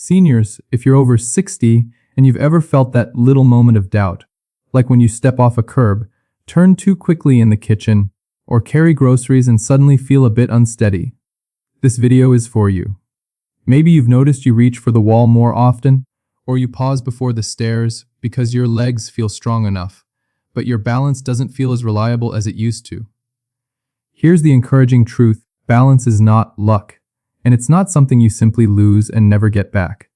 Seniors, if you're over 60 and you've ever felt that little moment of doubt, like when you step off a curb, turn too quickly in the kitchen, or carry groceries and suddenly feel a bit unsteady, this video is for you. Maybe you've noticed you reach for the wall more often, or you pause before the stairs because your legs feel strong enough, but your balance doesn't feel as reliable as it used to. Here's the encouraging truth: balance is not luck, and it's not something you simply lose and never get back.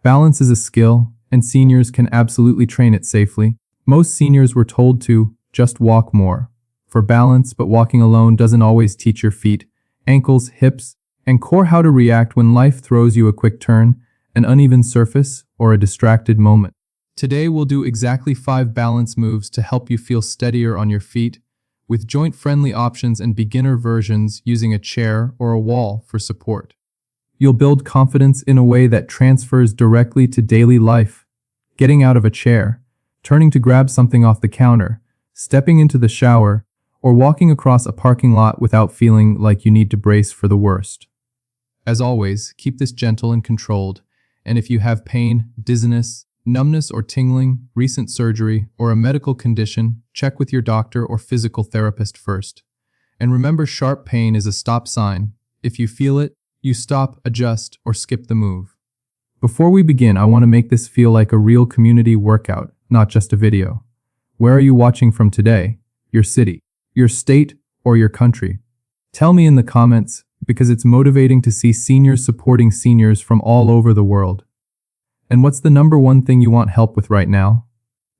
Balance is a skill, and seniors can absolutely train it safely. Most seniors were told to just walk more for balance, but walking alone doesn't always teach your feet, ankles, hips, and core how to react when life throws you a quick turn, an uneven surface, or a distracted moment. Today we'll do exactly 5 balance moves to help you feel steadier on your feet, with joint-friendly options and beginner versions using a chair or a wall for support. You'll build confidence in a way that transfers directly to daily life. Getting out of a chair, turning to grab something off the counter, stepping into the shower, or walking across a parking lot without feeling like you need to brace for the worst. As always, keep this gentle and controlled, and if you have pain, dizziness, numbness or tingling, recent surgery, or a medical condition, check with your doctor or physical therapist first. And remember, sharp pain is a stop sign. If you feel it, you stop, adjust, or skip the move. Before we begin, I want to make this feel like a real community workout, not just a video. Where are you watching from today? Your city, your state, or your country? Tell me in the comments, because it's motivating to see seniors supporting seniors from all over the world. And what's the number one thing you want help with right now?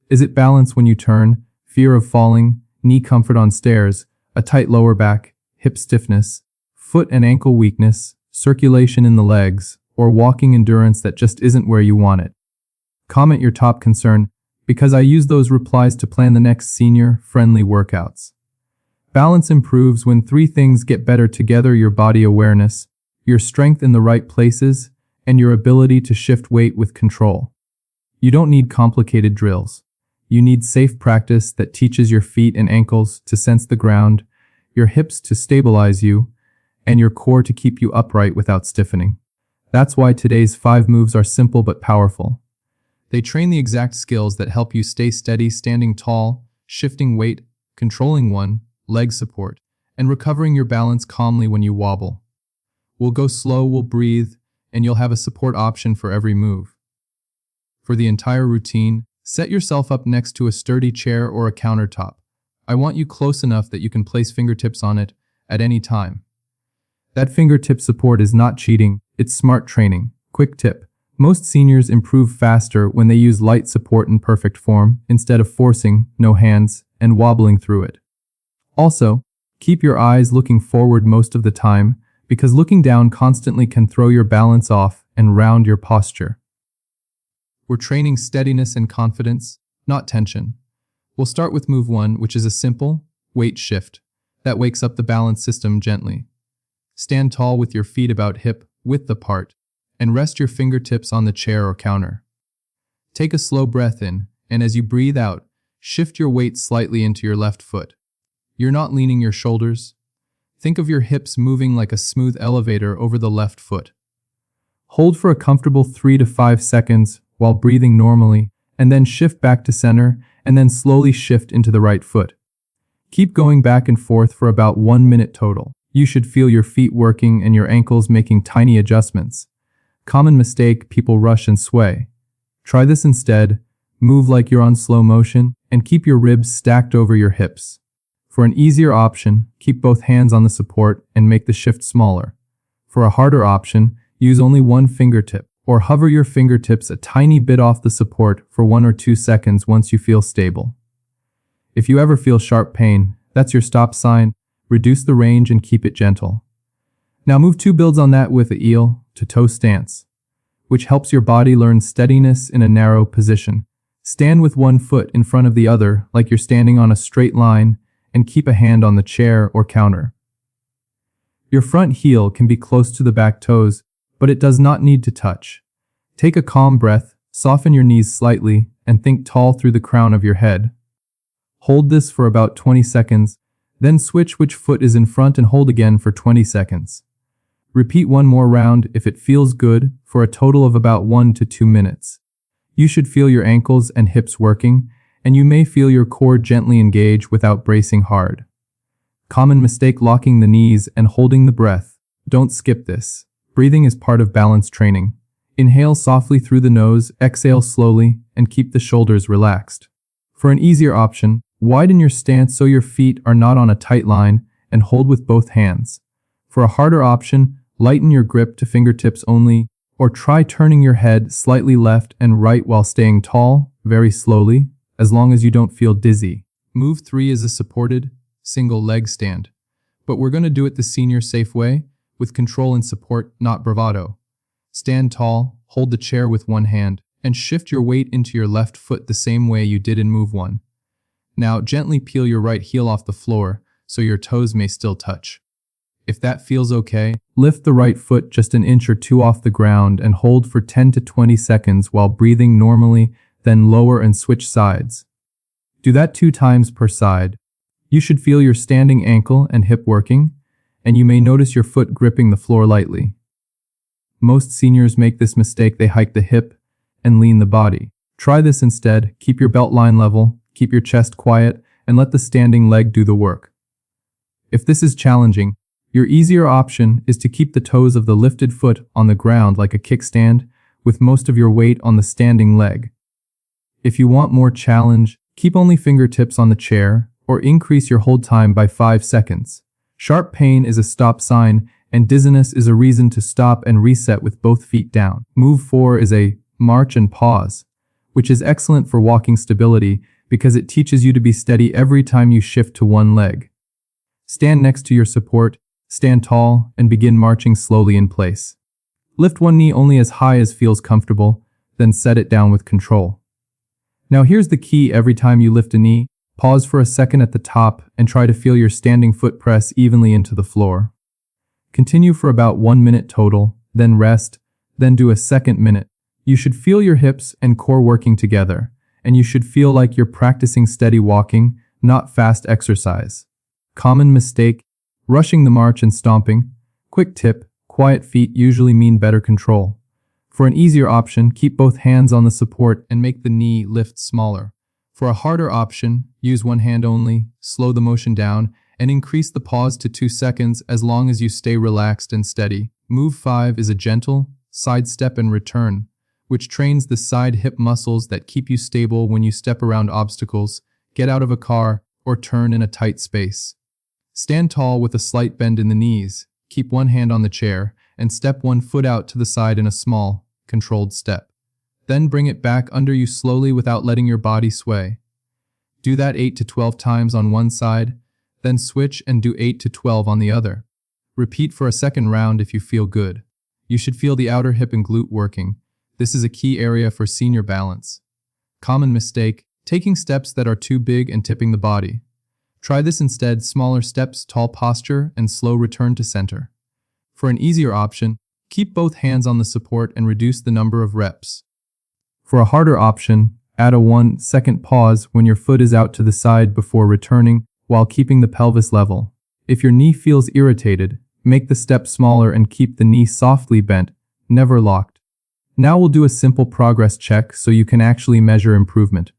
Is it balance when you turn, fear of falling, knee comfort on stairs, a tight lower back, hip stiffness, foot and ankle weakness, circulation in the legs, or walking endurance that just isn't where you want it? Comment your top concern, because I use those replies to plan the next senior-friendly workouts. Balance improves when 3 things get better together: your body awareness, your strength in the right places, and your ability to shift weight with control. You don't need complicated drills. You need safe practice that teaches your feet and ankles to sense the ground, your hips to stabilize you, and your core to keep you upright without stiffening. That's why today's 5 moves are simple but powerful. They train the exact skills that help you stay steady, standing tall, shifting weight, controlling one, leg support, and recovering your balance calmly when you wobble. We'll go slow, we'll breathe, and you'll have a support option for every move. For the entire routine, set yourself up next to a sturdy chair or a countertop. I want you close enough that you can place fingertips on it at any time. That fingertip support is not cheating, it's smart training. Quick tip: most seniors improve faster when they use light support in perfect form, instead of forcing, no hands, and wobbling through it. Also, keep your eyes looking forward most of the time, because looking down constantly can throw your balance off and round your posture. We're training steadiness and confidence, not tension. We'll start with move 1, which is a simple weight shift that wakes up the balance system gently. Stand tall with your feet about hip width apart and rest your fingertips on the chair or counter. Take a slow breath in, and as you breathe out, shift your weight slightly into your left foot. You're not leaning your shoulders. Think of your hips moving like a smooth elevator over the left foot. Hold for a comfortable 3 to 5 seconds while breathing normally, and then shift back to center, and then slowly shift into the right foot. Keep going back and forth for about 1 minute total. You should feel your feet working and your ankles making tiny adjustments. Common mistake: people rush and sway. Try this instead. Move like you're on slow motion, and keep your ribs stacked over your hips. For an easier option, keep both hands on the support and make the shift smaller. For a harder option, use only one fingertip, or hover your fingertips a tiny bit off the support for 1 or 2 seconds once you feel stable. If you ever feel sharp pain, that's your stop sign. Reduce the range and keep it gentle. Now move 2 builds on that with the heel to toe stance, which helps your body learn steadiness in a narrow position. Stand with one foot in front of the other like you're standing on a straight line, and keep a hand on the chair or counter. Your front heel can be close to the back toes, but it does not need to touch. Take a calm breath, soften your knees slightly, and think tall through the crown of your head. Hold this for about 20 seconds, then switch which foot is in front and hold again for 20 seconds. Repeat one more round if it feels good for a total of about 1 to 2 minutes. You should feel your ankles and hips working, and you may feel your core gently engage without bracing hard. Common mistake: locking the knees and holding the breath. Don't skip this. Breathing is part of balance training. Inhale softly through the nose, exhale slowly, and keep the shoulders relaxed. For an easier option, widen your stance so your feet are not on a tight line and hold with both hands. For a harder option, lighten your grip to fingertips only, or try turning your head slightly left and right while staying tall, very slowly, as long as you don't feel dizzy. Move 3 is a supported, single leg stand. But we're going to do it the senior safe way, with control and support, not bravado. Stand tall, hold the chair with one hand, and shift your weight into your left foot the same way you did in move 1. Now gently peel your right heel off the floor so your toes may still touch. If that feels okay, lift the right foot just an inch or two off the ground and hold for 10 to 20 seconds while breathing normally, then lower and switch sides. Do that 2 times per side. You should feel your standing ankle and hip working, and you may notice your foot gripping the floor lightly. Most seniors make this mistake: they hike the hip and lean the body. Try this instead. Keep your belt line level, keep your chest quiet, and let the standing leg do the work. If this is challenging, your easier option is to keep the toes of the lifted foot on the ground like a kickstand, with most of your weight on the standing leg. If you want more challenge, keep only fingertips on the chair, or increase your hold time by 5 seconds. Sharp pain is a stop sign, and dizziness is a reason to stop and reset with both feet down. Move 4 is a march and pause, which is excellent for walking stability because it teaches you to be steady every time you shift to one leg. Stand next to your support, stand tall, and begin marching slowly in place. Lift one knee only as high as feels comfortable, then set it down with control. Now here's the key: every time you lift a knee, pause for a second at the top and try to feel your standing foot press evenly into the floor. Continue for about 1 minute total, then rest, then do a second minute. You should feel your hips and core working together, and you should feel like you're practicing steady walking, not fast exercise. Common mistake: rushing the march and stomping. Quick tip: quiet feet usually mean better control. For an easier option, keep both hands on the support and make the knee lift smaller. For a harder option, use one hand only, slow the motion down, and increase the pause to 2 seconds as long as you stay relaxed and steady. Move 5 is a gentle side step and return, which trains the side hip muscles that keep you stable when you step around obstacles, get out of a car, or turn in a tight space. Stand tall with a slight bend in the knees, keep one hand on the chair, and step one foot out to the side in a small, controlled step. Then bring it back under you slowly without letting your body sway. Do that 8 to 12 times on one side, then switch and do 8 to 12 on the other. Repeat for a second round if you feel good. You should feel the outer hip and glute working. This is a key area for senior balance. Common mistake: taking steps that are too big and tipping the body. Try this instead: smaller steps, tall posture, and slow return to center. For an easier option, keep both hands on the support and reduce the number of reps. For a harder option, add a 1-second pause when your foot is out to the side before returning, while keeping the pelvis level. If your knee feels irritated, make the step smaller and keep the knee softly bent, never locked. Now we'll do a simple progress check so you can actually measure improvement.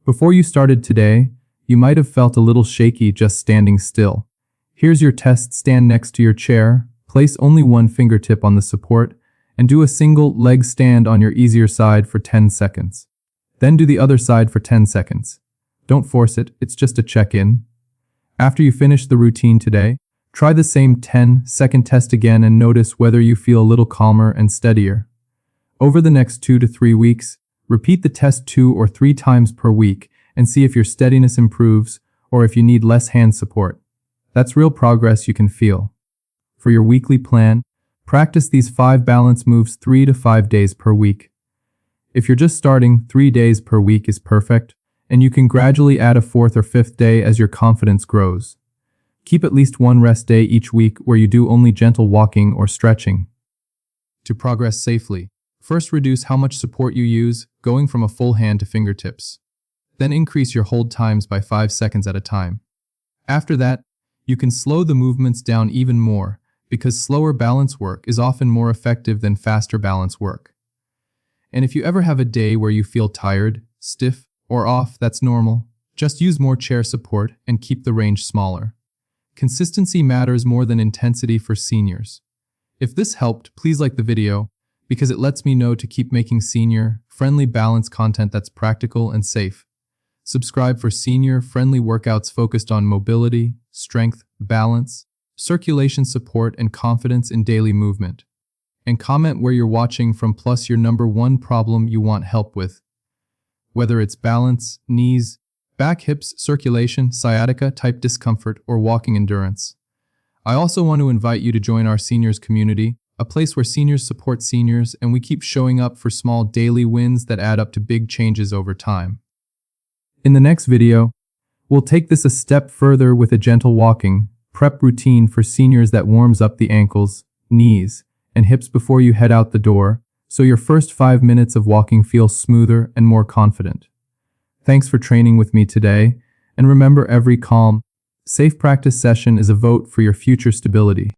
Before you started today, you might have felt a little shaky just standing still. Here's your test: stand next to your chair, place only one fingertip on the support, and do a single leg stand on your easier side for 10 seconds. Then do the other side for 10 seconds. Don't force it, it's just a check-in. After you finish the routine today, try the same 10-second test again and notice whether you feel a little calmer and steadier. Over the next 2 to 3 weeks, repeat the test 2 or 3 times per week and see if your steadiness improves or if you need less hand support. That's real progress you can feel. For your weekly plan, practice these 5 balance moves 3 to 5 days per week. If you're just starting, 3 days per week is perfect, and you can gradually add a 4th or 5th day as your confidence grows. Keep at least one rest day each week where you do only gentle walking or stretching. To progress safely, first reduce how much support you use, going from a full hand to fingertips. Then increase your hold times by 5 seconds at a time. After that, you can slow the movements down even more, because slower balance work is often more effective than faster balance work. And if you ever have a day where you feel tired, stiff, or off, that's normal. Just use more chair support and keep the range smaller. Consistency matters more than intensity for seniors. If this helped, please like the video, because it lets me know to keep making senior-friendly balance content that's practical and safe. Subscribe for senior-friendly workouts focused on mobility, strength, balance, circulation support, and confidence in daily movement. And comment where you're watching from plus your number one problem you want help with. Whether it's balance, knees, back, hips, circulation, sciatica type discomfort, or walking endurance. I also want to invite you to join our seniors community, a place where seniors support seniors and we keep showing up for small daily wins that add up to big changes over time. In the next video, we'll take this a step further with a gentle walking prep routine for seniors that warms up the ankles, knees, and hips before you head out the door, so your first 5 minutes of walking feels smoother and more confident. Thanks for training with me today, and remember, every calm, safe practice session is a vote for your future stability.